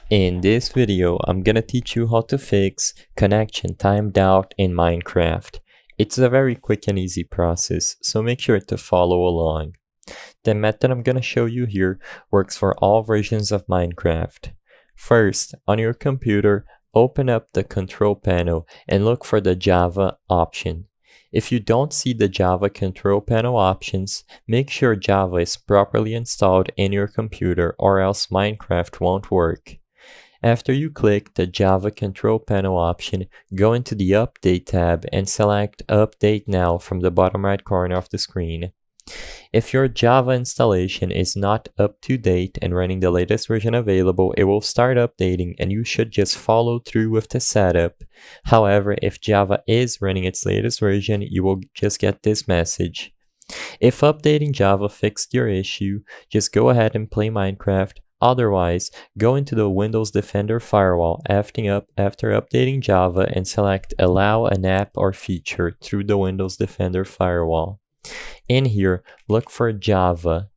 In this video, I'm gonna teach you how to fix connection timed out in Minecraft. It's a very quick and easy process, so make sure to follow along. The method I'm gonna show you here works for all versions of Minecraft. First, on your computer, open up the control panel and look for the Java option. If you don't see the Java control panel options, make sure Java is properly installed in your computer or else Minecraft won't work. After you click the Java control panel option, go into the Update tab and select Update Now from the bottom right corner of the screen. If your Java installation is not up to date and running the latest version available, it will start updating and you should just follow through with the setup. However, if Java is running its latest version, you will just get this message. If updating Java fixed your issue, just go ahead and play Minecraft. Otherwise, go into the Windows Defender firewall after updating Java and select Allow an app or feature through the Windows Defender firewall. In here, look for Java.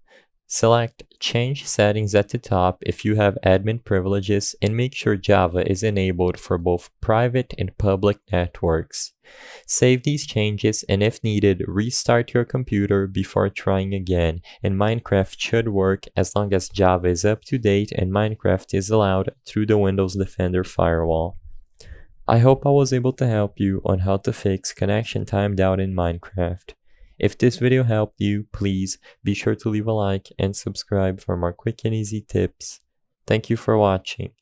Select Change Settings at the top if you have admin privileges and make sure Java is enabled for both private and public networks. Save these changes and if needed, restart your computer before trying again, and Minecraft should work as long as Java is up to date and Minecraft is allowed through the Windows Defender firewall. I hope I was able to help you on how to fix connection timed out in Minecraft. If this video helped you, please be sure to leave a like and subscribe for more quick and easy tips. Thank you for watching.